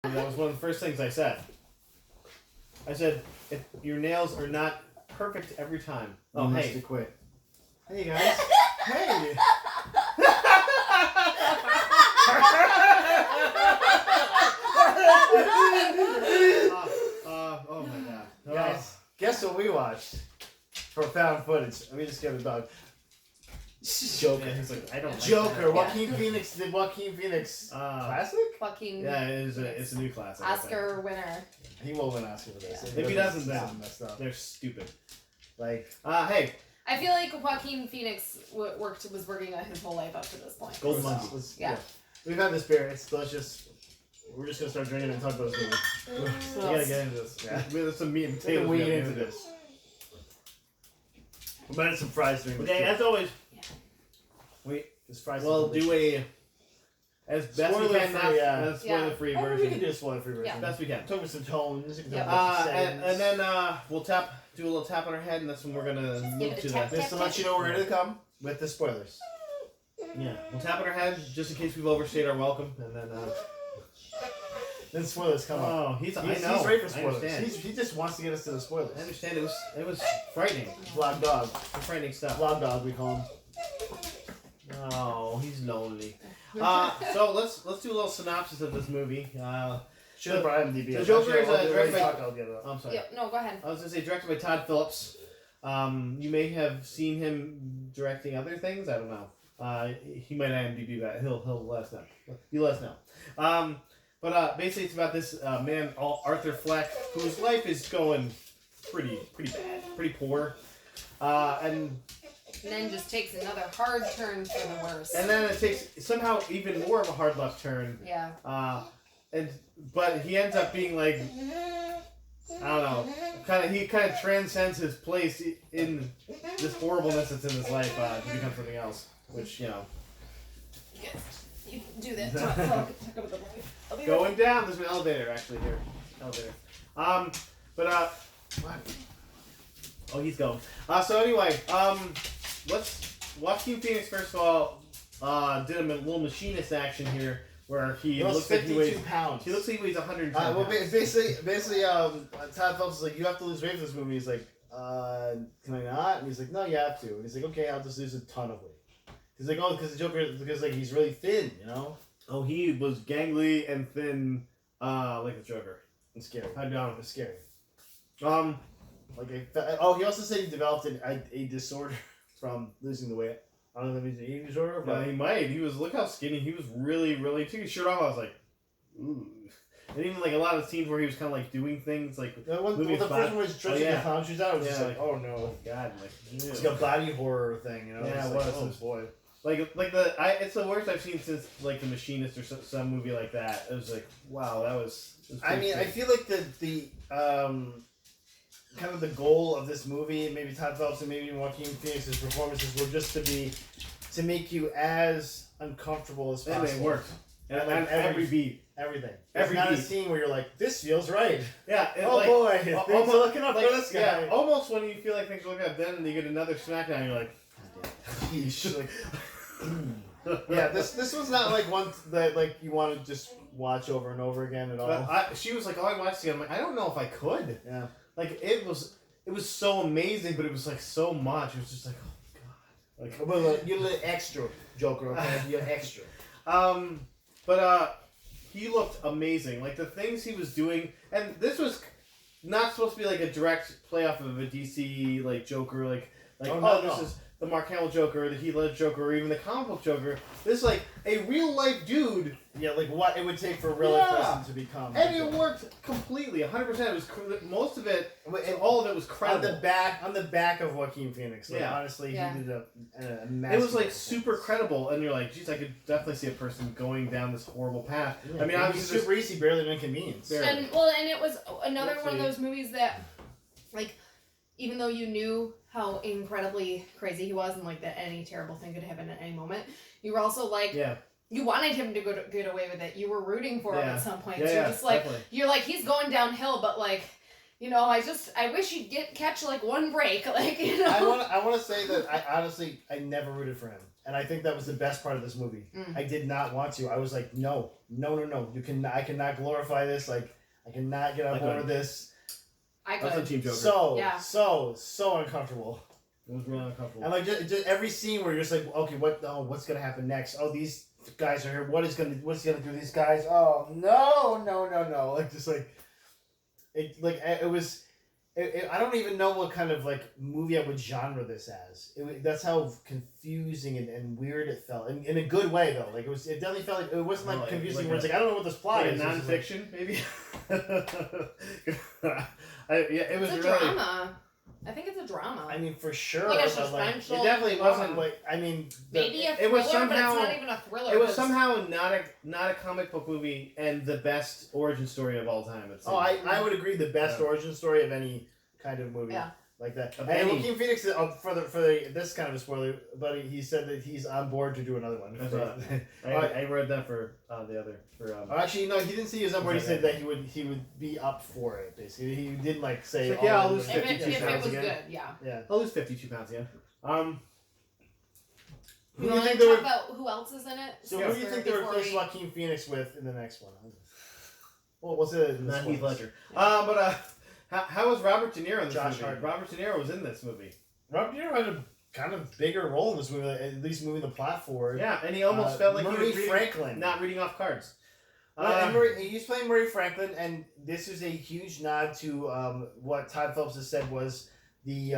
That was one of the first things I said. I said, if your nails are not perfect every time. Oh, hey. To quit. Hey, guys. Hey. Oh my god. Guys, guess what we watched for found footage? Let me just get a dog. Joker. Yeah, he's like, I don't like Joker. that. Joaquin Phoenix. Did Joaquin Phoenix classic? Fucking Yeah, it's a new classic. I think. Oscar winner. He will win Oscar for this. If he doesn't, then messed up. they're stupid. Like, hey. I feel like Joaquin Phoenix was working on his whole life up to this point. Golden So, Monkey. yeah. We've had this beer. It's delicious. We're just gonna start drinking and talk about this movie. We gotta get into this. Yeah. There's some meat and We potatoes. can wade we gotta into do. this. We might have some fries during this. Okay, as always, This fries. we'll do a as best we can, Spoiler-free, yeah. not spoiler-free We can version. do a spoiler-free version. Yeah. Best we can. Talk with some tones. You can Yeah. talk about some And settings. then we'll do a little tap on our head, and that's when we're gonna give move it a to tap. the. Just to let you know we're gonna come with the spoilers. Yeah, we'll tap on our head just in case we've overstayed our welcome, and then. Then spoilers come up. Oh, He's I know. ready for I spoilers. understand. He just wants to get us to the spoilers. I understand. It was frightening. Vlog dog. Some frightening stuff. Vlog dog, we call him. Oh, he's lonely. So let's do a little synopsis of this movie. Should have brought IMDb. the Joker is Actually, directed by- I'll get it up. I'm sorry. Yep. No, go ahead. I was gonna say directed by Todd Phillips. You may have seen him directing other things. I don't know. He might IMDb that. He'll let us know. You let us know. But basically, it's about this man, Arthur Fleck, whose life is going pretty bad, pretty poor, and then just takes another hard turn for the worse. and then it takes somehow even more of a hard left turn. Yeah. But he ends up being like, I don't know, he kind of transcends his place in this horribleness that's in his life to become something else, which you know. You do that. Talk about the movie. I'll be Going down, there's an elevator actually here. Elevator. Oh, he's going. So anyway, Joaquin Phoenix first of all did a little machinist action here where he looks like he weighs 52 pounds. He looks like he weighs 110 Well, pounds. basically, Todd Phillips is like, you have to lose weight for this movie. He's like, can I not? And he's like, no, you have to. And he's like, okay, I'll just lose a ton of weight. He's like, oh, because the Joker, because like he's really thin, you know. Oh, he was gangly and thin, like the Joker. It's scary. I don't. It's scary. Like He also said he developed a disorder from losing the weight. I don't know if he's an eating disorder, but he might. Look how skinny he was. Really, really. Took his shirt off. I was like, ooh. And even like a lot of scenes where he was kind of like doing things like the moving his first body. one was stretching yeah. the clown shoes out. I was just Yeah. like, oh no. Oh God, like It's like a body horror thing, you know? Yeah, It's it like, was. oh boy. It's the worst I've seen since like The Machinist or some movie like that. It was like, wow, that was. I mean, I feel like the kind of the goal of this movie, maybe Todd Phillips and maybe even Joaquin Phoenix's performances were just to make you as uncomfortable as possible. And it worked. And like every beat. Everything. Every There's not beat. a scene where you're like, this feels right. Yeah. Oh boy, things almost- are looking up for this guy. Yeah, almost when you feel like things are looking up, then you get another smackdown. You're like, Yeesh, like, yeah, this was not like one that like you want to just watch over and over again at all. But she was like, oh, I watched it. I'm like, I don't know if I could. Yeah. Like it was so amazing, but it was like so much. It was just like, oh god. Like, Well, you're a little extra, Joker. Okay, you're extra. But he looked amazing. Like the things he was doing, and this was not supposed to be like a direct play off of a DC like Joker, like this is the Mark Hamill Joker, the Heath Ledger Joker, or even the comic book Joker. This is like a real life dude. Yeah, like what it would take for a real life person to become. And it worked completely, 100%. It was most of it, all of it was credible. On the back of Joaquin Phoenix. Like, Yeah. honestly, Yeah. he did a It masterful was like performance. super credible, and you're like, geez, I could definitely see a person going down this horrible path. Yeah, I mean, he's obviously, super easy, barely an inconvenience. Barely. And it was another one of those movies that, like, even though you knew how incredibly crazy he was and like that any terrible thing could happen at any moment, you were also like, you wanted him to get away with it. You were rooting for him at some point. Yeah, so you're just like, definitely. you're like, he's going downhill, but like, you know, I wish you'd catch like one break, like, you know. I want to say that I never rooted for him and I think that was the best part of this movie. I did not want to. I was like, no. I cannot glorify this. Like, I cannot get on board with this. I That's on could. Team Joker. So uncomfortable. It was really uncomfortable. And like just every scene where you're just like, okay, what's gonna happen next? Oh, these guys are here. What's he gonna do? These guys? Oh no! Like just like it was. I don't even know what kind of like movie I would genre this as. That's how confusing and weird it felt, in a good way though. Like it definitely felt like it wasn't like confusing where it's like I don't know what this plot like is. Non-fiction, maybe. It was It's a really drama. I think it's a drama. I mean, for sure. Like a but, like, suspenseful it definitely wasn't like I mean, maybe a thriller, it was but somehow- it's not even a thriller. It was 'cause- somehow not a comic book movie and the best origin story of all time. It seemed. I would agree. The best Yeah. origin story of any kind of movie. Yeah. Like that. Of And any. Joaquin Phoenix, for this kind of a spoiler, but he said that he's on board to do another one. That's what I read that for the other for. Actually, no, he didn't say he was on board. He said that he would be up for it. Basically, he didn't like say. It's like, yeah, I'll all lose of if it. it, 52 if it pounds was again. good, yeah. Yeah. I'll lose 52 pounds again. Who You do you want think to they talk were? about who else is in it? So who do you think they replaced Joaquin Phoenix with in the next one? Well, what's it? Not Heath Ledger. But how was Robert De Niro in this Josh movie? Hartnett. Robert De Niro was in this movie. Robert De Niro had a kind of bigger role in this movie, like, at least moving the plot forward. Yeah, and he almost felt like Murray he was Franklin. not reading off cards. And he's playing Murray Franklin, and this is a huge nod to what Todd Phillips has said was the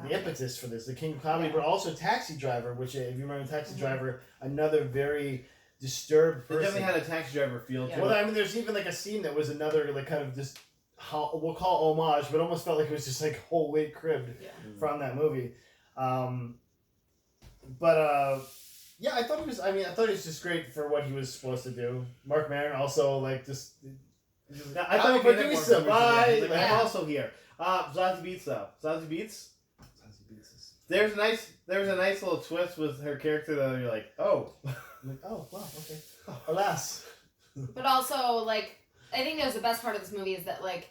impetus for this, the King of Comedy, but also Taxi Driver, which if you remember Taxi Driver, another very disturbed They person. definitely had a Taxi Driver feel to Well, it. I mean, there's even like a scene that was another like kind of just we'll call homage, but almost felt like it was just like wholly cribbed from that movie. Yeah, I thought he was. I mean, I thought he was just great for what he was supposed to do. Mark Maron also like just. Now, I thought but do we survive? Like, I'm also here. Zazie Beetz though. Zazie Beetz. There's a nice little twist with her character that you're like, oh. I'm like, oh wow, okay. Oh, alas. But also, like, I think that was the best part of this movie is that, like,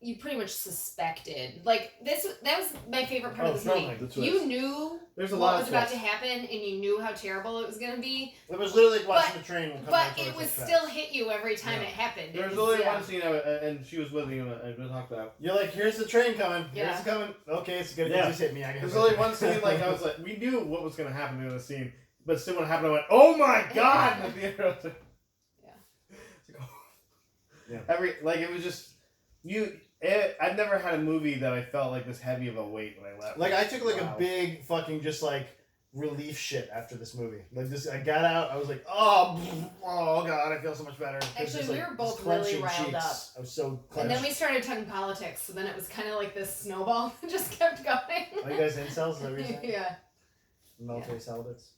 you pretty much suspected. Like, that was my favorite part of this movie. The twist. You knew There's a what lot was of about to twists. happen, and you knew how terrible it was going to be. It was literally like watching the train. Come But down towards it was the still tracks. hit you every time it happened. There was It only one scene, and she was with me, and we talked about. You're like, here's the train coming. Here's Yeah. it coming. Okay, it's gonna Yeah. just hit me. I guess. There's only one scene, like, I was like, we knew what was going to happen in the scene, but still when it happened, I went, oh my god! In the theater, I was like, it was just, I've never had a movie that I felt like this heavy of a weight when I left. Like I took like Wow. a big fucking just like relief shit after this movie. Like just I got out. I was like, oh god, I feel so much better. It's Actually, just, we like, were both just clenching really riled cheeks. up. I was so And clenched. then we started talking politics, so then it was kind of like this snowball that just kept going. Are you guys incels? Is that what you're saying? Yeah. Military celibates.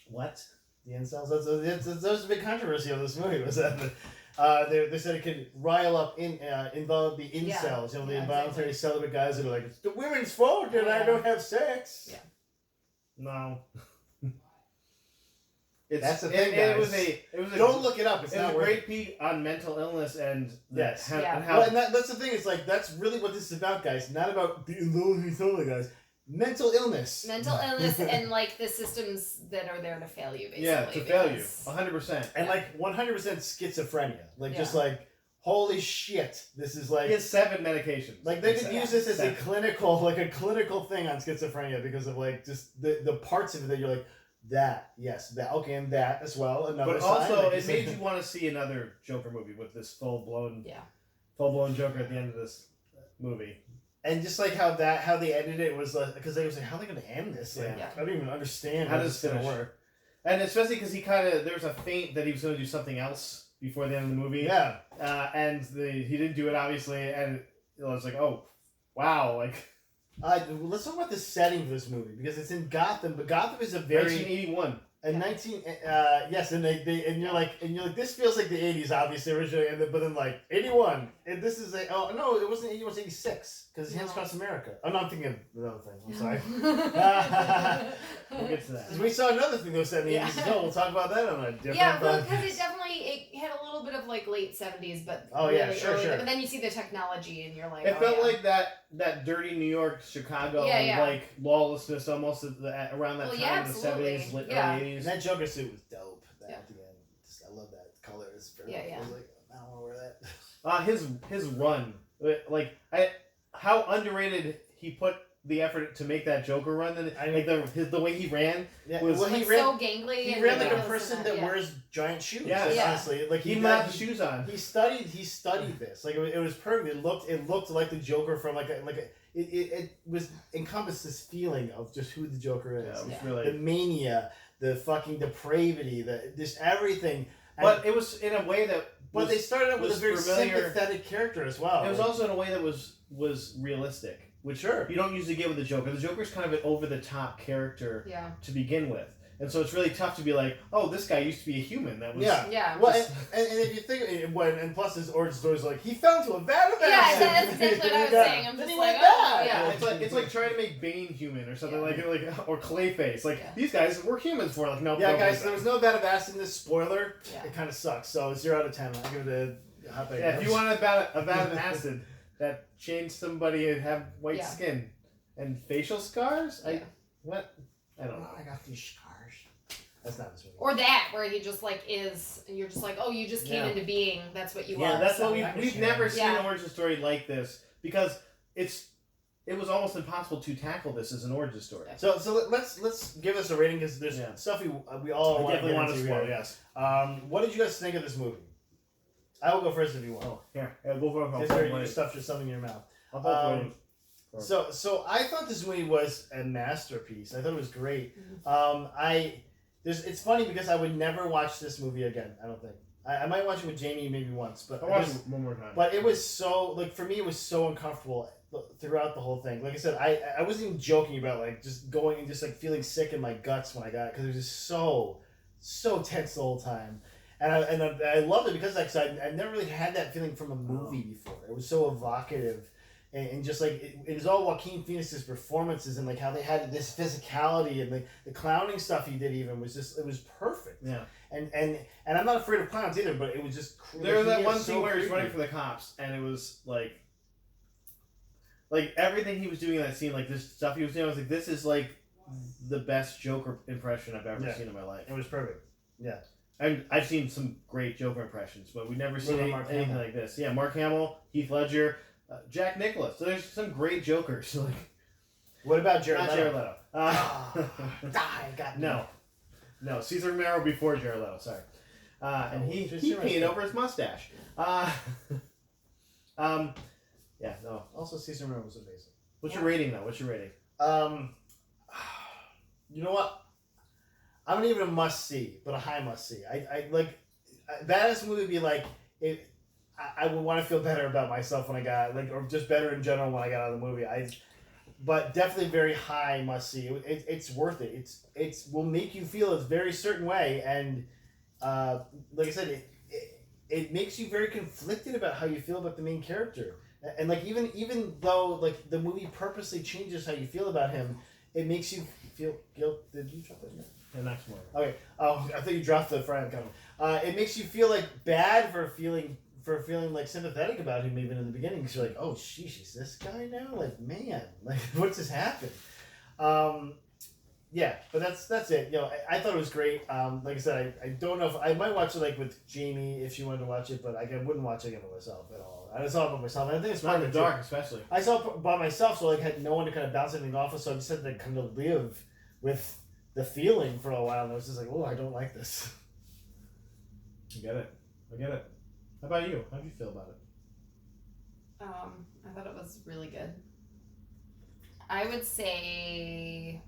What? The incels? That was a big controversy of this movie. Was that they said it could rile up involve the incels, the involuntary celibate guys that are like, it's the women's fault that I don't have sex. Yeah. No. That's the thing, It was guys. a Don't look it up. It's It was not a worth great it. peek on mental illness and Yes. and Yeah. how Well, and that's the thing. It's like that's really what this is about, guys. Not about the involuntary celibate guys. Mental illness. Mental illness and like the systems that are there to fail you, basically. yeah to fail you because- 100%. And like 100% schizophrenia. Like just Yeah. like holy shit. This is like He has 7 medications. like they could use this as a 7. clinical thing on schizophrenia because of like just the parts of it that you're like that okay and that as well. Another But sign, also, like, it made you want to see another Joker movie with this full blown Joker at the end of this movie. and just like how they edited it was like because they was like how are they gonna end this? Like Yeah. I don't even understand How how does this is it gonna finish? work. And especially because there was a feint that he was going to do something else before the end of the movie. Yeah. And he didn't do it, obviously, and it was like, oh, wow, like... Let's talk about the setting of this movie because it's in Gotham, but Gotham is a very 1981. in 19 yes, and they and you're like this feels like the 80s obviously originally, but then like 81, and this is it wasn't 81, it was 86 because Hands Across America. Oh no, I'm thinking of another thing. I'm sorry. We'll get to that. We saw another thing that was set in the 80s as well. We'll talk about that on a different. Yeah, well, because it definitely it had a little bit of like late 70s, but Oh, yeah, sure. But then you see the technology and you're like, it felt like that dirty New York, Chicago, like lawlessness almost around that time in the 70s, early 80s. And that Joker suit was dope. At the end, I love that color. It's very I was like, I don't want to wear that. His run, how underrated he put the effort to make that Joker run, and the way he ran was he ran so gangly. He ran like a person that wears giant shoes. Honestly, like he had the shoes on. He studied this. Like it was perfect. It looked like the Joker from it was encompassed this feeling of just who the Joker is. Yeah, it was really the mania, the fucking depravity, just everything. But it was in a way that. But they started out with a very sympathetic character as well. It was also in a way that was realistic. Which you don't usually get with the Joker. The Joker's kind of an over-the-top character to begin with. And so it's really tough to be like, oh, this guy used to be a human. That was Well, and if you think, and plus his origin story is like, he fell into a vat of acid. Yeah, that's exactly what I was saying. I'm just like, It's like trying to make Bane human or something like or Clayface. Like, these guys were humans for like, no. Yeah, guys, there was no vat of acid in this spoiler. Yeah. It kind of sucks. So 0 out of 10. I'll give it a hot bag. Yeah, if you want a vat of acid that changed somebody and have white skin and facial scars, what? I don't know. I got these scars. That's not this movie. Or that, where he just like is, and you're just like, oh, you just came into being. That's what you are. Yeah, that's what we've never seen an origin story like this because it was almost impossible to tackle this as an origin story. So let's give us a rating because there's stuff we all definitely want to explore. Yes. What did you guys think of this movie? I will go first if you want. Oh, here. Go for it. You stuffed something in your mouth. So I thought this movie was a masterpiece. I thought it was great. It's funny because I would never watch this movie again. I don't think. I might watch it with Jamie maybe once, but I'll watch it one more time. But it was so for me it was so uncomfortable throughout the whole thing. Like I said, I wasn't even joking about just going and just feeling sick in my guts when I got it because it was just so tense the whole time. And I loved it because I never really had that feeling from a movie before. It was so evocative, and just it was all Joaquin Phoenix's performances and how they had this physicality and the clowning stuff he did even was it was perfect. Yeah. And I'm not afraid of clowns either, but it was just there was that one scene where he's running for the cops and it was like everything he was doing in that scene, this stuff he was doing, I was like, this is the best Joker impression I've ever seen in my life. It was perfect. Yeah. And I've seen some great Joker impressions, but we've never seen anything like this. Yeah, Mark Hamill, Heath Ledger, Jack Nicklaus. So there's some great Jokers. What about Jared Leto? Jared Leto. No, Cesar Romero before Jared Leto. Sorry, and he painted over his mustache. Yeah, no. Also, Cesar Romero was amazing. What's your rating though? You know what? I'm not even a must see, but a high must see. I badass movie would be I would want to feel better about myself when I got or just better in general when I got out of the movie. But definitely very high must see. It's worth it. It's will make you feel a very certain way, and like I said, it makes you very conflicted about how you feel about the main character, and even though the movie purposely changes how you feel about him, it makes you feel guilt. Did you drop that? The next one. Okay. Oh, I thought you dropped the frying pan. It makes you feel bad for feeling sympathetic about him even in the beginning. Because you're like, oh, sheesh, is this guy now? Man, what's just happened? Yeah, but that's it. I thought it was great. Like I said, I don't know if I might watch it with Jamie if she wanted to watch it, but I wouldn't watch it again by myself at all. I saw it by myself. And I think it's not in the dark, especially. I saw it by myself, so I had no one to kind of bounce anything off of. So I just had to kind of live with the feeling for a while, and I was just oh, I don't like this. I get it. How about you? How did you feel about it? I thought it was really good. I would say,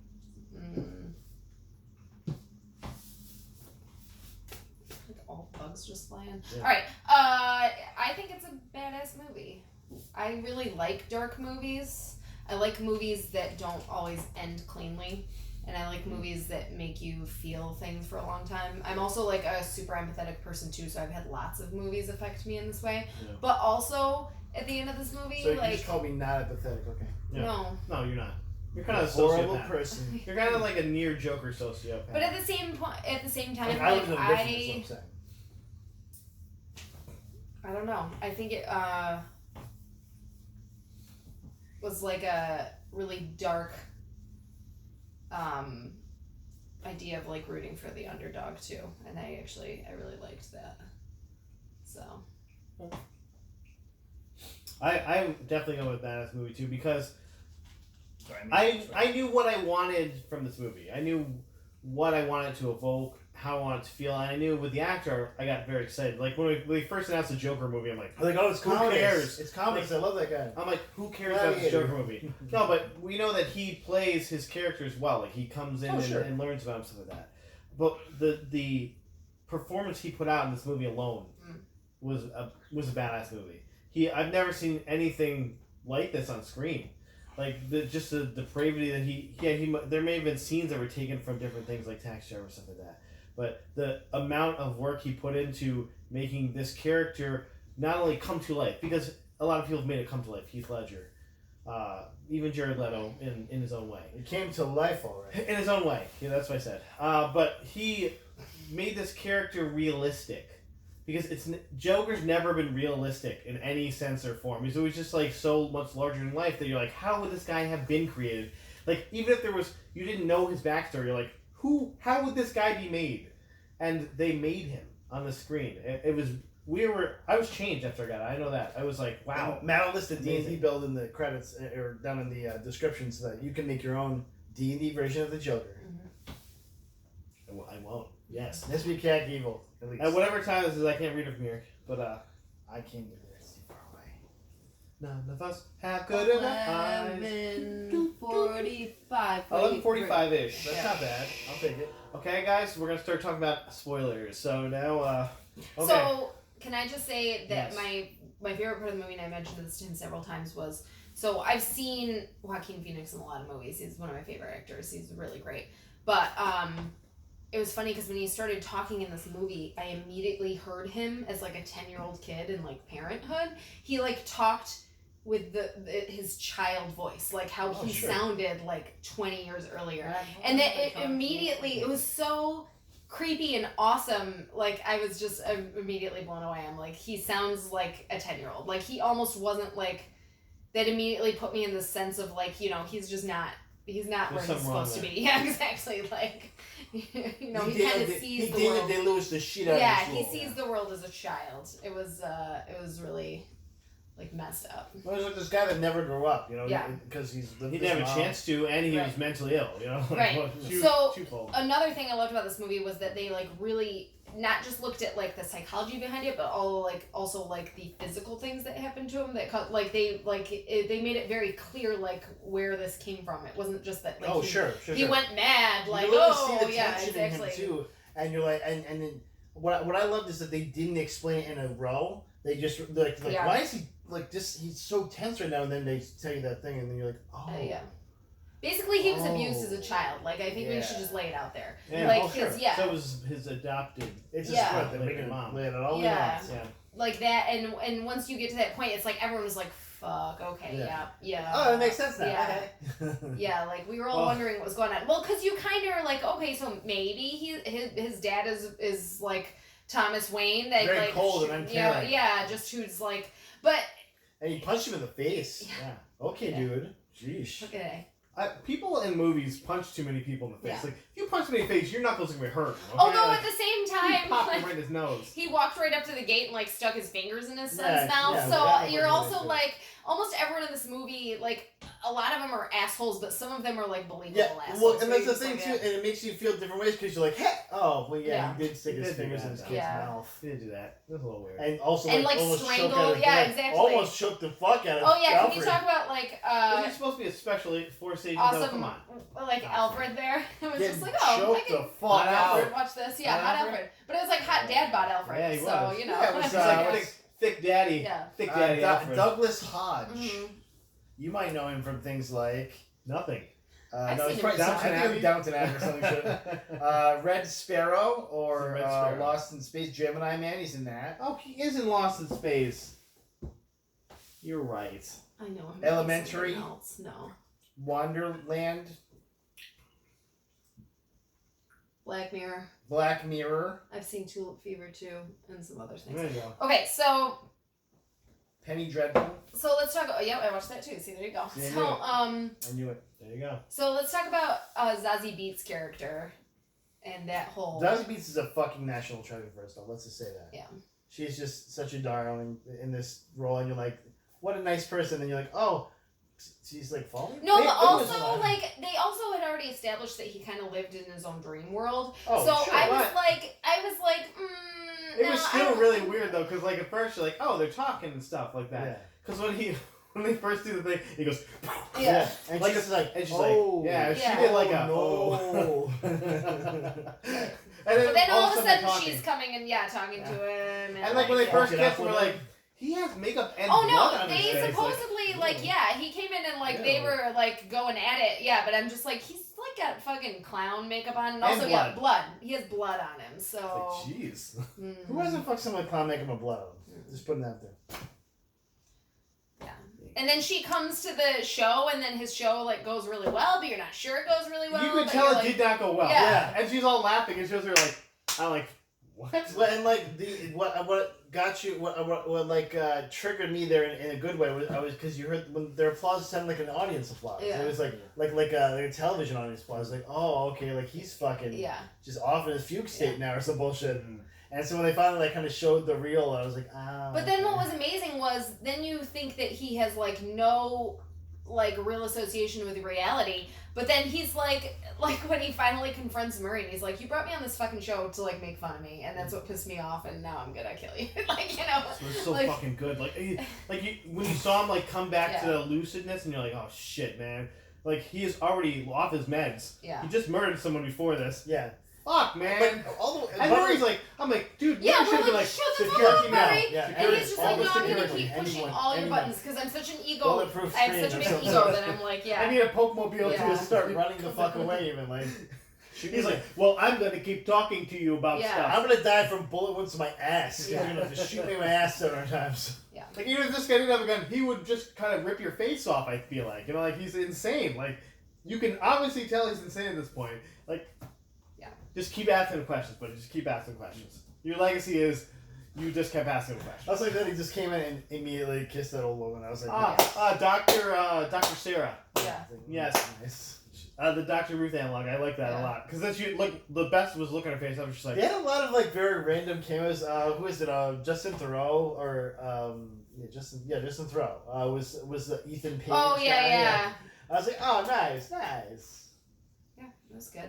all bugs just flying. Yeah. All right. I think it's a badass movie. I really like dark movies. I like movies that don't always end cleanly. And I like movies that make you feel things for a long time. I'm also a super empathetic person too, so I've had lots of movies affect me in this way. Yeah. But also, at the end of this movie, so you just called me not empathetic, okay? Yeah. No, you're not. You're kind of a horrible person. You're kind of like a near Joker sociopath. But at the same time, I don't know. I think it was like a really dark idea of like rooting for the underdog too, and I really liked that. So I definitely go with badass movie too because I knew what I wanted from this movie. I knew what I wanted to evoke, how I wanted to feel, and I knew with the actor I got very excited. Like when we first announced the Joker movie, I'm like, oh, it's who comedy. cares? It's comedy. Like, I love that guy. I'm like, who cares about this Joker movie? No, but we know that he plays his characters well. Like he comes in and learns about him, stuff like that. But the performance he put out in this movie alone was a badass movie. I've never seen anything like this on screen. Like the depravity that there may have been scenes that were taken from different things like Taxi Driver or stuff like that. But the amount of work he put into making this character not only come to life, because a lot of people have made it come to life. Heath Ledger, even Jared Leto in his own way. It came to life already. In his own way. Yeah, that's what I said. But he made this character realistic. Because Joker's never been realistic in any sense or form. He's always just like so much larger than life that you're like, how would this guy have been created? Like even if you didn't know his backstory, you're like, how would this guy be made? And they made him on the screen. I was changed after I got it. I know that. I was like, wow. And Matt listed D&D build in the credits or down in the description so that you can make your own D&D version of the Joker. Mm-hmm. I won't. Yes. This be Cat Evil. At least. At whatever time this is, I can't read it from here. But I can't do this. Too far away. None of us have good enough eyes. 11:45. 11:45-ish. That's Yeah. not bad. I'll take it. Okay, guys, we're gonna start talking about spoilers. So now, okay. So can I just say that Yes. my favorite part of the movie, and I mentioned this to him several times, was so I've seen Joaquin Phoenix in a lot of movies. He's one of my favorite actors. He's really great. But it was funny because when he started talking in this movie, I immediately heard him as like a 10-year-old kid in like Parenthood. He like talked with his child voice, like how he sounded like 20 years earlier, and that it was so creepy and awesome. Like I was just immediately blown away. I'm like, he sounds like a 10-year-old. Like he almost wasn't like that. Immediately put me in the sense of like, you know, he's not where he's supposed to be. Yeah, exactly. Like, you know, he kind of sees the world. David Day-Lewis the shit out of Yeah, he sees the world as a child. It was really like messed up. Well, there's like this guy that never grew up, you know, because he didn't have a chance to, and he was mentally ill, you know. Right. So another thing I loved about this movie was that they like really not just looked at like the psychology behind it, but also the physical things that happened to him. That like they made it very clear like where this came from. It wasn't just that like he went mad like see the yeah tension exactly. In him too, and you're like and then what I loved is that they didn't explain it in a row. They just why is he like this? He's so tense right now, and then they tell you that thing, and then you're like, oh yeah. Basically, he was abused as a child. Like, I think we should just lay it out there. Yeah. Like, So it was his adopted. It's a split. They're making mom. Lay it all yeah. Like that, and once you get to that point, it's like everyone was like, "Fuck, okay, yeah." Oh, it makes sense now. Yeah, yeah. Like we were all wondering what was going on. Well, because you kind of are like, okay, so maybe his dad is like Thomas Wayne. That very like cold and uncaring. Yeah, just who's like, but. And he punched him in the face. Yeah. Okay, dude. Jeez. Okay. People in movies punch too many people in the face. Yeah. Like, if you punch me in the face, your knuckles are going to be hurt. Okay? Although at the same time, he popped him right in his nose. He walked right up to the gate and like stuck his fingers in his son's mouth. Yeah, so you're also like, almost everyone in this movie, like a lot of them are assholes, but some of them are like believable assholes. Well, and that's the thing too, and it makes you feel different ways because you're like, hey, he did stick his fingers in his kid's mouth. He did do that. It was a little weird. And also almost strangled. Yeah, exactly. Almost shook the fuck out of. Oh yeah, Alfred. can you talk about like? He's supposed to be a special force agent. Awesome. Come on. Like Alfred there. It was just like, choked the fuck Alfred, watch this. Yeah, hot Alfred. But it was like hot dad bod Alfred. Yeah, he was. So you know. Yeah, it was like thick daddy. Yeah. Thick daddy Alfred. Douglas Hodge. Mm-hmm. You might know him from things like nothing. I've seen him Downton Abbey or something. Red Sparrow or Lost in Space. Gemini Man. He's in that. Oh, he is in Lost in Space. You're right. I know him. Elementary. Else. No. Wonderland. Black Mirror. Black Mirror. I've seen Tulip Fever too, and some other things. There you go. Okay, so Penny Dreadful. let's talk. Yeah, I watched that too. See, there you go. Yeah, So I knew it. There you go. So let's talk about Zazie Beetz' character and that whole. Zazie Beetz is a fucking national treasure for us, though. Let's just say that. Yeah. She's just such a darling in this role, and you're like, what a nice person, and you're like, oh, she's like falling. No, Maybe but it was also like they also had already established that he kind of lived in his own dream world. Oh, so sure, I was what? like, It was still really weird though, because like at first you're like, oh, they're talking and stuff like Yeah. that. Because when they first do the thing, he goes, Yeah. And like she's like, and she's oh, like, yeah, Yeah. she did like a no. And But then all of a they're sudden talking. she's coming and talking to him. And like when they first Walking kissed, up we're with like, him. he has makeup and Oh blood no, on his they face. supposedly like he came in and like they Ew. were like going at it, but I'm just like he's like got fucking clown makeup on and also blood. blood. He has blood on him, so. Like, jeez. Mhm. Who hasn't fucked someone with clown makeup and blood on? Just putting that out there. And then she comes to the show, and then his show like goes really well, but you're not sure it goes really well. You could but tell you're it like, did not go well. Yeah. And she's all laughing, and she was like, I'm like, what? Well, and like what got you what like triggered me there in a good way was because you heard when their applause sounded like an audience applause. Yeah. It was like a television audience applause. Like, oh, okay, like he's fucking Yeah. just off in his fugue state now or some bullshit. Mhm. And so when they finally like kind of showed the real, I was like, ah. But then what okay. was amazing was then you think that he has like no like real association with reality, but then he's like when he finally confronts Murray and he's like, you brought me on this fucking show to like make fun of me, and that's what pissed me off, and now I'm gonna kill you. Like, you know, So it's so like, fucking good. Like when you saw him like come back to Yeah. the lucidness, and you're like, oh shit, man. Like he is already off his meds. yeah. He just murdered someone before this. Yeah. Fuck, man. But all the And Murray's like, I'm like, dude, Yeah, Murray should we're be like, like, shut the fuck security up, now. Murray. Yeah, And Security. he's just all like, the no, I'm gonna security, keep pushing anyone, all your anyone. buttons because I'm such an ego. Bulletproof I have screen such a or big something. ego that I'm like, I yeah. need a Pokemobile Yeah. to start running the fuck away even like. He's like, well, I'm gonna keep talking to you about Yeah. stuff. I'm gonna die from bullet wounds to my ass. Yeah. You're gonna just shoot me in my ass 700 times. Like even if this guy didn't have a gun, he would just kind of rip your face off. I feel like, you know, like he's insane. Like you can obviously tell he's insane at this point. Like, Yeah. just keep asking him questions, but just keep asking questions. Your legacy is you just kept asking him I questions. was like that. He just came in and immediately kissed that old woman. I was like, Dr. Sarah. Yeah. Yes. Nice. The Dr. Ruth analog. I like that a Yeah. lot because then she like the best was looking at her face. I was just like, They had a lot of like very random cameos. Who is it? Justin Theroux or Justin Theroux. Was the Ethan Page? Oh guy? yeah. I was like, oh, nice. Yeah, it was good.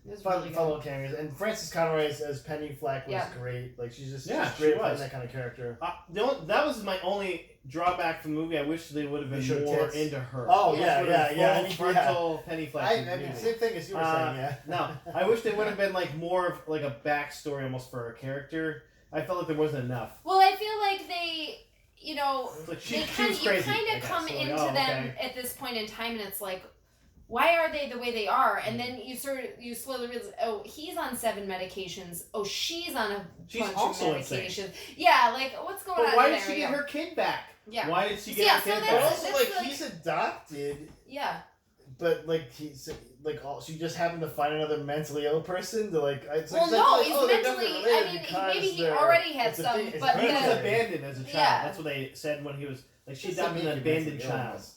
It was Fun really good. little cameos. And Frances Conroy as Penny Fleck was Yeah. great. Like she's just Yeah, she's she great was. playing that kind of character. that was my only drawback from the movie. I wish they would have They been showed more tits. into her. Oh, This yeah, would have yeah, been yeah. full I mean, yeah. frontal Penny Fleck. I mean, same thing as you were saying. Yeah. No, I wish they would have been like more of like a backstory almost for her character. I felt like there wasn't enough. Well, I feel like they, you know, It's like they she was you crazy. kind I of guess. come So, like, into oh, them okay. at this point in time, and it's like, why are they the way they are? And then you slowly realize, oh, he's on 7 medications. Oh, she's on a She's bunch also of insane. medications. Yeah, like what's going on? But why there? did she Yeah. get her kid back? Yeah. Why did she get Yeah, her so kid But that's- back? also, like, he's adopted, Yeah. but like he's like all she just happened to find another mentally ill person to like. It's Well, like, no, like, he's oh, they're mentally. definitely I related mean, because maybe he they're- already had it's a some, thing- it's but He was hereditary. abandoned as a child. Yeah. That's what they said when he was like she Doesn't adopted make an you abandoned mentally ill child. necessarily.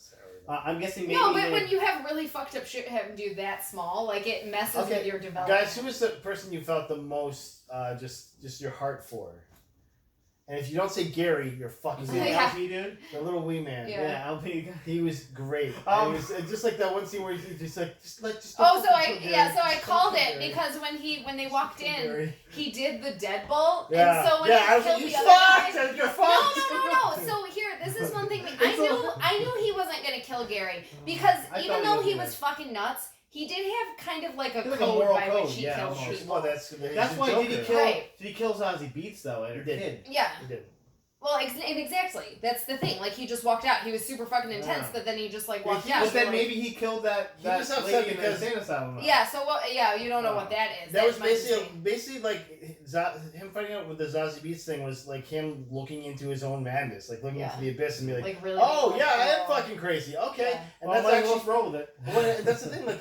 I'm guessing maybe No, but they, when you have really fucked up shit having to do that small, like it messes Okay, with your development. Guys, who was the person you felt the most just your heart for? And if you don't say Gary, you're fucking was idiot. it Yeah. LP dude? The little wee man. Yeah. Yeah, LP. He was great. Um, It was just like that one scene where he's just like, just Oh, don't so I kill Gary, so I just don't called kill it Gary. because when they walked Kill in, Gary. he did the deadbolt, Yeah, and so when yeah, I he was like, killed you the other guy. fucked! You're No, fucked! no. So here, this is one thing. It's I knew he wasn't gonna kill Gary because I even thought he though was he gonna. was fucking nuts, he did have kind of like a He had like a code moral by code, which he yeah, kills almost. people. Well, that's That's why did he kill Zazie Beetz though at her He did. kid? Yeah. He did. Well, exactly. That's the thing. Like, he just walked out. He was super fucking intense, but then he just, like, walked out. But then like, maybe he killed that was upset lady in the because- insane asylum. Yeah, so, you don't know what that is. That was might just basically like him finding out with the Zazie Beetz thing was like him looking into his own madness, like looking into the abyss and be like really oh being yeah, like, I am fucking crazy. Okay, Yeah. and Well, that's let's actually roll with it. well, that's the thing. Like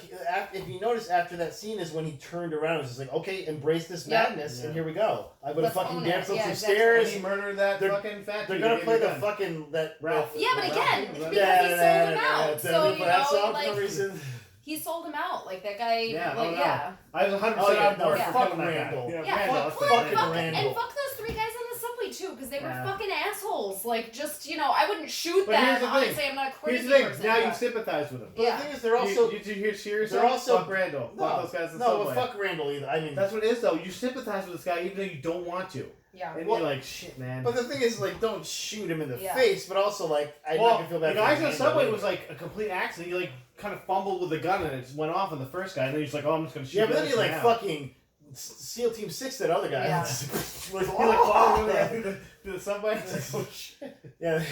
if you notice after that scene is when he turned around, it was just like okay, embrace this madness, Yeah. and here we go. I would have Let's fucking own it. danced up Yeah, some exactly. stairs. He murdered that They're- fucking fat They're dude gonna who play gave the him gun. fucking that Ralph. Yeah, but again, it's Yeah, because he sold him out. So, you that know, song for like, no reason. he sold him out. Like, that guy, Yeah, like, oh, no. yeah. I was 100% Oh, yeah, on board no, for fuck killing that guy. Randall. Yeah, Randall, fuck, that's fuck the- fucking and Randall. fuck those 3 guys on the subway, too, because they were Yeah. fucking assholes. Like, just, you know, I wouldn't shoot But here's them. the thing. Obviously, I'm not a crazy Here's the thing. person. Now you but- sympathize with him. But Yeah. the thing is, they're also you hear yourself? they're also- fuck Randall. no, Fuck those guys in the no, subway. but fuck Randall either. I mean, That's what it is, though. You sympathize with this guy even though you don't want to. Yeah. And Well- you're like, shit, man. but the thing is, like, don't shoot him in the Yeah. face, but also like I'm not Well, gonna feel bad. the for guys in the Randall subway either. was like a complete accident. He like kind of fumbled with the gun and it just went off on the first guy. And then he's like, oh, I'm just gonna shoot. Yeah, but then this he like now. fucking SEAL Team 6 that other guy. Yeah. like, He like followed the guy through the subway. It's like, oh shit. yeah.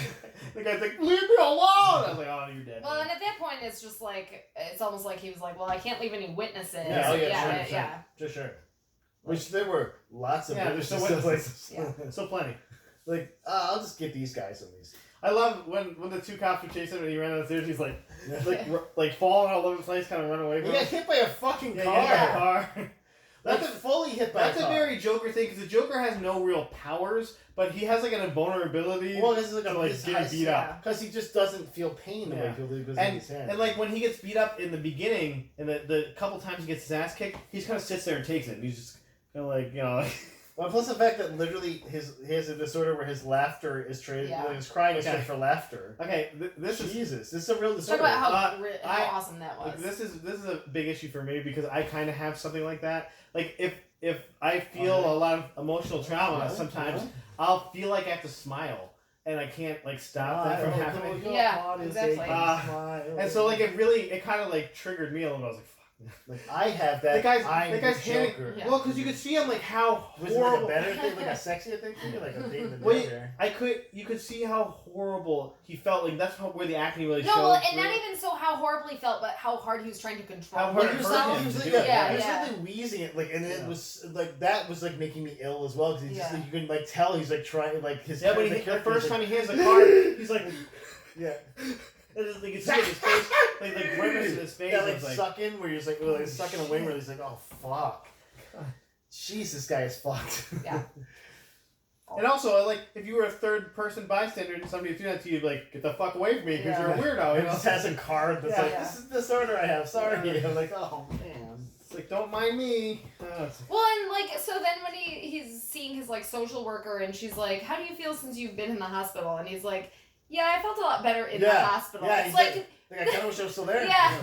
The guy's like, leave me alone. I was like, oh, you're dead. Well, and at that point, it's just like, it's almost like he was like, well, I can't leave any witnesses. Yeah, oh, yeah, yeah, 100%. yeah. For sure. Which there were lots of Yeah, British there's stuff so like, Yeah. So plenty. like I'll just get these guys at least. I love when the 2 cops were chasing him and he ran down the stairs. He's like falling all over the place, kind of run away He from got him. hit by a fucking Yeah, car. he hit the car. Like That's a- fully hit by That's a a car. very Joker thing because the Joker has no real powers, but he has like an invulnerability well, this is like to a like get beat up. because he just doesn't feel pain the way Yeah. people do because And of his hand. and like when he gets beat up in the beginning, and the couple times he gets his ass kicked, he just kind of sits there and takes it. And he's just kind of like well, plus the fact that literally he has a disorder where his laughter is traded, Yeah. his crying is Okay. traded for laughter. okay, this is Jesus, this is a real Talk disorder. about how, I- how awesome that was. this is a big issue for me because I kind of have something like that. Like if I feel a lot of emotional trauma, Really? sometimes I'll feel like I have to smile, and I can't like stop that from happening. Yeah, exactly. And so like it kind of like triggered me a little bit. I was like, fuck. like I have that. The guy's I'm handing. Joker. Yeah. Well, because you could see him like how Was it like a horrible. better thing, like a sexier thing for you, like a thing than Well, the other? you could see how horrible he felt. Like that's where the acting really no, showed. well, and through. not even so how horrible he felt, but how hard he was trying to control How hard He was hurt like, him he was to like, do it. Yeah, he was yeah. like wheezing it, like, and Yeah. it was like that was like making me ill as well because he just Yeah. like, you can like tell he's like trying like his Yeah, but the the character first is, time like, he hands the card, he's like, yeah and just, like, you see his face, like the grimace in his face. yeah I like was like, sucking where you're just like sucking a wing where he's like oh fuck jeez this guy is fucked Yeah. and also like if you were a third person bystander and somebody threw that to you, you'd be like, get the fuck away from me because Yeah. you're a weirdo. You he know? just has a card that's Yeah. like this is the disorder I have sorry Yeah. I'm like oh man It's like, don't mind me. It's like, Well, and like, so then when he's seeing his like social worker, and she's like, "How do you feel since you've been in the hospital?" And he's like, "Yeah, I felt a lot better in the Yeah. hospital." Yeah, It's he's like, like I kind of wish I was still there Yeah.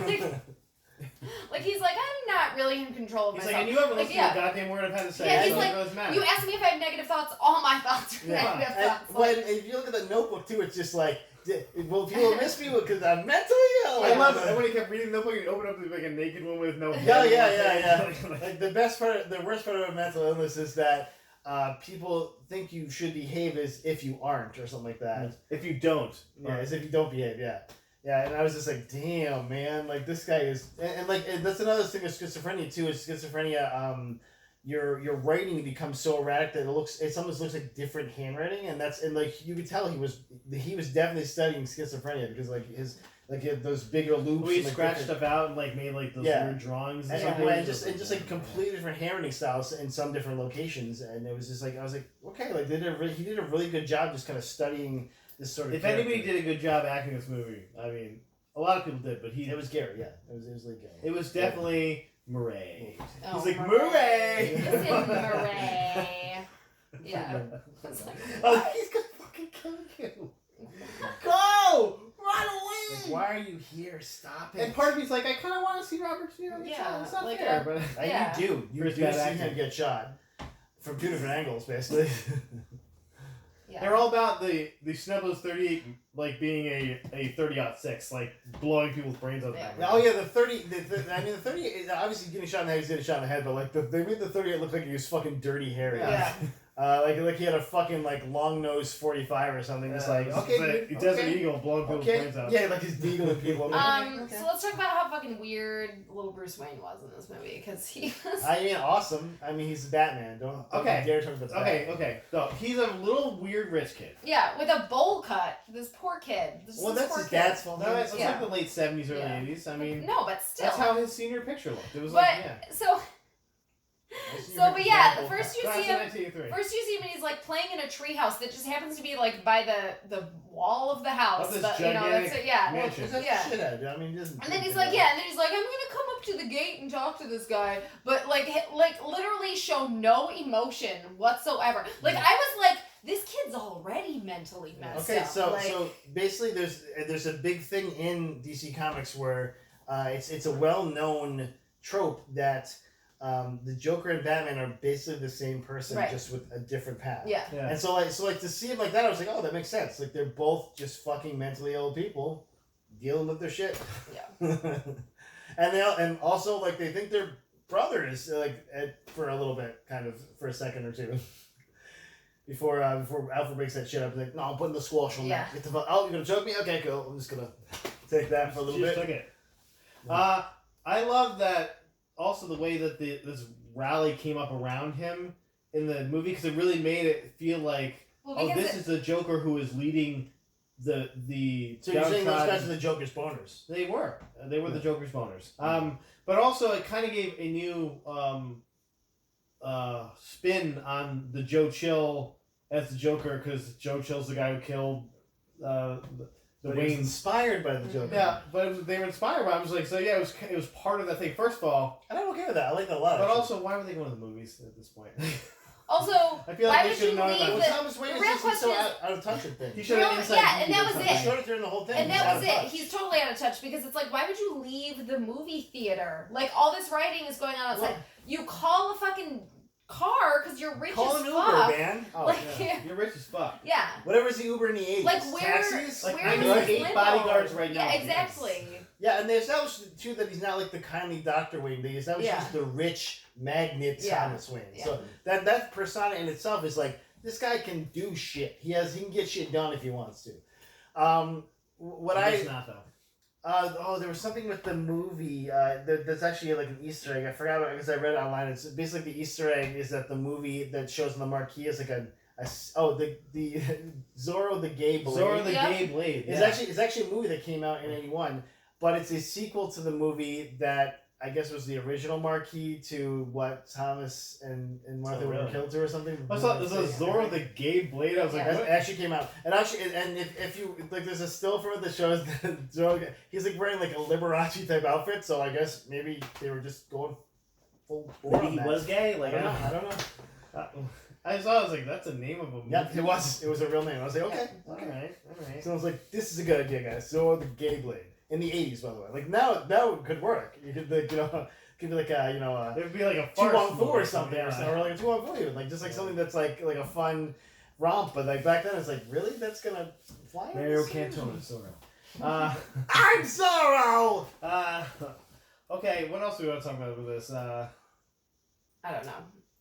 like he's like, "I'm not really in control of he's myself." like, and you haven't Like, listened to the goddamn word I've had to say. Yeah, so he's it like, doesn't matter. You asked me if I have negative thoughts. All my thoughts are Yeah. negative And thoughts. when Like, if you look at the notebook too, it's just like, will people miss me because I'm mentally ill? I love it. And when he kept reading the book, he'd open up to like a naked woman with no Yeah, hair. yeah. Like, Like the worst part of mental illness is that people think you should behave as if you aren't or something like that. if you don't. Yeah, as if you don't behave. Yeah, yeah. And I was just like, damn, man. Like this guy is, and that's another thing with schizophrenia too. Is schizophrenia. Your writing becomes so erratic that it almost looks like different handwriting, and like you could tell he was definitely studying schizophrenia because he had those bigger loops. We and, like, scratched different- stuff out and like made like those Yeah. weird drawings and, and, stuff. and just like completely different handwriting styles in some different locations, and it was just like I was like, okay, like he did a really good job just kind of studying this sort of. If character. anybody did a good job acting this movie, I mean, a lot of people did, but it was Gary. Yeah, it was like Gary. it was definitely Murray. oh, He's like, Murray. Murray! He said Murray. Yeah. It's like, Oh, he's gonna fucking kill you. Go! Run away! Like, why are you here? Stop it. And part of me's like, I kind of want to see Robert De Niro get Yeah, shot. It's not like, fair, but Yeah. You do. You First do bad see acting. him get shot from two different angles, basically. yeah. they're all about the Snubbles 38 like being a 30-06, like blowing people's brains out. Yeah. Oh yeah, the 30. I mean, the 38 is obviously getting shot in the head. He's getting shot in the head, but like they made the 38 look like he was fucking dirty Harry. Yeah. Like he had a fucking like long nose 45 or something. It's like okay, he does an eagle blowing people's brains out. Yeah, like he's deagling people. So let's talk about how fucking weird little Bruce Wayne was in this movie because he was. I mean, awesome. I mean, he's Batman. Don't you dare talk about that. Okay. So he's a little weird rich kid. Yeah, with a bowl cut. This poor kid. That's his dad's fault. No, it's like the late 70s, early 80s. I mean, no, but still. That's how his senior picture looked. It was but yeah, first you see him and he's like playing in a treehouse that just happens to be like by the wall of the house. This but, gigantic mansion. Shithead. I mean, and then he's like, I'm gonna come up to the gate and talk to this guy, but like literally show no emotion whatsoever. Like I was like, this kid's already mentally messed up. So basically, there's a big thing in DC Comics where it's a well-known trope that. The Joker and Batman are basically the same person, just with a different path. Yeah. And so to see it like that, I was like, oh, that makes sense. Like they're both just fucking mentally ill people dealing with their shit. Yeah. and also like they think they're brothers for a little bit, kind of for a second or two. Before Alfred breaks that shit up, he's like, no, I'm putting the squash on that. Get the fuck. Oh, you're gonna choke me? Okay, cool. I'm just gonna take that for a little bit. Took it. I love that. Also, the way that this rally came up around him in the movie, because it really made it feel like, this is the Joker who is leading the. So you're saying those guys are the Joker's boners? They were the Joker's boners. But also it kind of gave a new spin on the Joe Chill as the Joker, because Joe Chill's the guy who killed the Wayne. Inspired by the Joker. Yeah, but they were inspired by him. I was like, it was part of that thing. First of all, and I'm okay with that. I like that a lot. But also, why were they going to the movies at this point? Also, I feel like why would you leave Thomas Wayne is just so out of touch with things. He showed an inside. Yeah, and that was it. He showed it during the whole thing. And that was it. He's totally out of touch because it's like, why would you leave the movie theater? Like all this writing is going on outside. You call a fucking car because you're rich Call as an fuck. Uber, man. Oh, yeah. You're rich as fuck. Yeah. Whatever's the Uber in the 80s. Like where? Taxis? Where I is know his 8 limo? bodyguards right now. Yeah, exactly. Yeah, and they established too that he's not like the kindly Dr. Wayne. They established he's the rich magnate Thomas Wayne. Yeah. So that persona in itself is like, this guy can do shit. He can get shit done if he wants to. Not though. There was something with the movie that's actually like an Easter egg. I forgot about it because I read it online. It's basically the Easter egg is that the movie that shows on the marquee is like the Zorro the Gay Blade. Zorro the Gay Blade. It's actually a movie that came out in '81, but it's a sequel to the movie that I guess was the original marquee to what Thomas and Martha were killed to or something. I thought this was Zorro the Gay Blade. I was like, what? It actually came out. And if you like, there's a still photo that shows that Zorro, he's like wearing like a Liberace type outfit. So I guess maybe they were just going full bore. Maybe he was gay. Like I don't know. I was like, that's the name of a movie. Yeah, it was a real name. I was like, okay. All right. So I was like, this is a good idea, guys. Zorro the Gay Blade. In the 80s, by the way. Like, now it could work. You could, like, could be like a, it would be like a farce 214 or something, or like a 214 even. Like, just like something that's like a fun romp. But, like, back then it's like, really? That's gonna fly? Mario Cantona, Zorro. I'm Zorro! Okay, what else do we want to talk about with this? I don't know.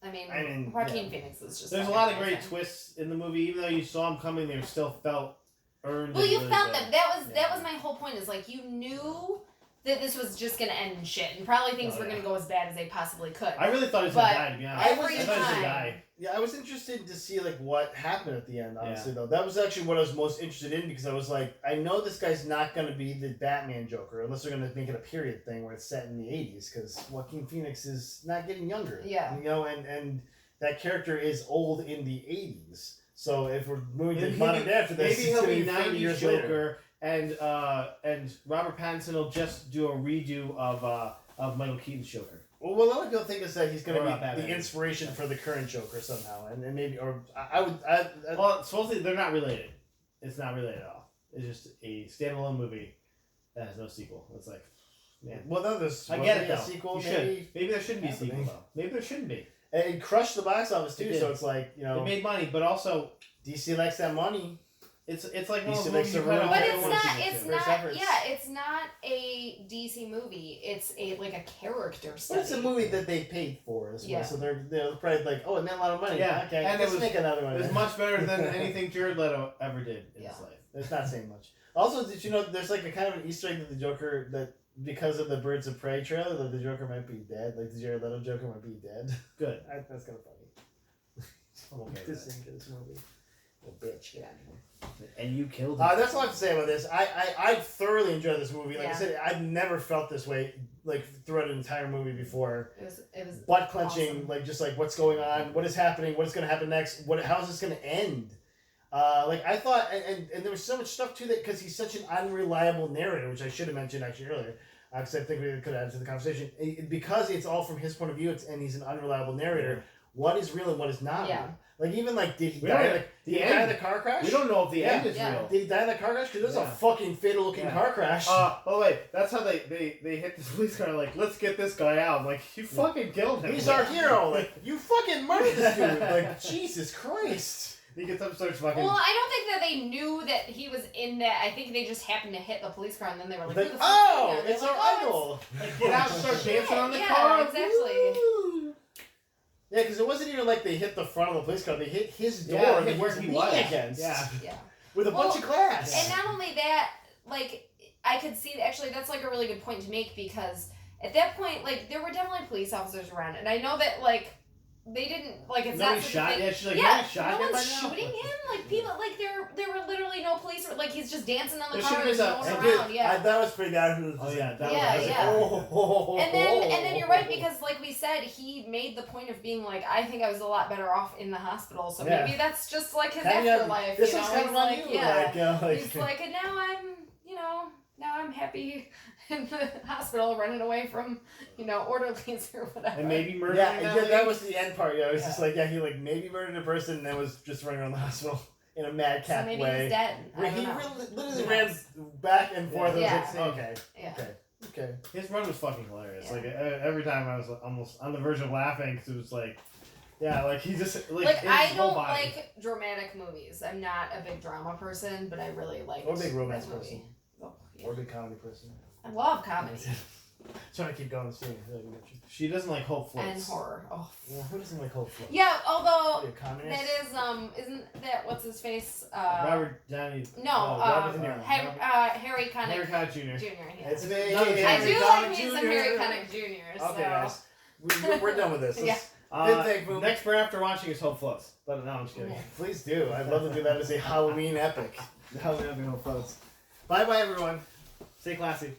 I mean Joaquin Phoenix is just... There's a lot of great twists in the movie. Even though you saw him coming, they still felt earned. Well, you felt them. That was my whole point. Is like you knew that this was just gonna end in shit, and probably things were gonna go as bad as they possibly could. I really thought he was gonna die. To be honest, I thought he was gonna die. Yeah, I was interested to see like what happened at the end. Honestly, though, that was actually what I was most interested in because I was like, I know this guy's not gonna be the Batman Joker unless they're gonna make it a period thing where it's set in the '80s because Joaquin Phoenix is not getting younger. Yeah, and that character is old in the '80s. So if we're moving to modern day after this, maybe he'll be 90 years Joker, later. And Robert Pattinson will just do a redo of Michael Keaton's Joker. Well, a lot of people think is that he's going to be the inspiration for the current Joker somehow, and maybe, or well, supposedly they're not related. It's not related at all. It's just a standalone movie that has no sequel. It's like, man. Well, no, I get it though. Sequel, maybe there shouldn't be a sequel though. Maybe there shouldn't be. And it crushed the box office too, so it's like, it made money, but also DC likes that money. It's like one of Used to those make movies some you kinda room. But always it's wanna not. see It's it. First not. efforts. Yeah, it's not a DC movie. It's a character But study. it's a movie that they paid for as well, Yeah. so they're probably like, oh, it made a lot of money. Yeah, Okay, and let's it was- make another one. It was much better than anything Jared Leto ever did in his Yeah. life. It's not saying much. Also, did you know there's like a kind of an Easter egg that the Joker that because of the Birds of Prey trailer that the Joker might be dead, like the Jared Leto Joker might be dead. Good. That's kind of funny. I'm okay with This that. thing, this movie. Oh, bitch, get out of here. And you killed him. That's all I have to say about this. I thoroughly enjoyed this movie. Like I Yeah. said, I've never felt this way like throughout an entire movie before. It was Butt clenching, awesome. like just like what's going on, what is happening, what is going to happen next, how is this going to end? Like I thought, and there was so much stuff too that because he's such an unreliable narrator, which I should have mentioned actually earlier, because I think we could add to the conversation. Because it's all from his point of view, and he's an unreliable narrator. What is real and what is not Yeah. real? Like even like did he We die? don't- Like the did he end. die in the car crash? We don't know if the Yeah. end is Yeah. real. Did he die in the car crash? Because there's Yeah. a fucking fatal looking Yeah. car crash. By the way, that's how they hit the police car. Like, let's get this guy out. I'm like, you fucking killed him. He's our hero. Like you fucking murdered this dude. Like Jesus Christ. He gets up, starts fucking. Well, I don't think that they knew that he was in that. I think they just happened to hit the police car, and then they were like, Like, "Who the fuck oh, is he?" And it's they're our like, idol. like, get out and start dancing on the Yeah, car. exactly. Woo! Yeah, because it wasn't even like they hit the front of the police car. They hit his door Yeah, that hit he where was he leaning was. against. Yeah. Yeah. With a bunch of glass. And not only that, like, I could see, actually, that's, like, a really good point to make, because at that point, like, there were definitely police officers around, and I know that, like, they didn't, like, it's Nobody not such a shot. thing. Yeah, she's like, Yeah, nobody shot no him one's by now? shooting him. Like people, like there were literally no police. Like he's just dancing on the There car. should've There's been no one a- And around. dude, Yeah. that was pretty bad. Oh yeah, that Yeah, was. yeah. Oh. And then you're right, because like we said, he made the point of being like, I think I was a lot better off in the hospital. So Yeah. maybe that's just like his Kinda, afterlife. This you was know? kind of He's on like, you. yeah. Like, He's like, and now I'm happy in the hospital, running away from orderlies or whatever. And maybe murdering yeah, that that lady? was the end part. Yeah, it was Yeah. just like, yeah, he like maybe murdered a person and then was just running around the hospital in a So madcap maybe way. he's dead. I Where don't he know. literally Who ran knows? back and forth. Yeah. I was like, okay, Yeah. okay. His run was fucking hilarious. Yeah. Like every time I was almost on the verge of laughing because it was like, yeah, like he just Like his I whole don't body. like dramatic movies. I'm not a big drama person, but I really like. Or a big romance that movie. person. Oh, yeah. Or a big comedy person. I love comedy Trying to keep going. See, She doesn't like hope floats. and horror. Oh, yeah, who doesn't like Hope Float? yeah. Are Although you a communist? that is isn't that what's his face? Robert Downey. No, Robert De Niro. Harry Connick Harry Connick Jr. Jr. Yeah. It's me. Not a I Harry do Connick like me some Jr. Harry Connick Jr. So. Okay, guys, we're done with this. Yeah. Next for after watching is Hope Floats. But no, I'm just kidding. Yeah. Please do. I'd love to do that as a Halloween epic. Halloween epic Hope Floats. Bye bye, everyone. Stay classy.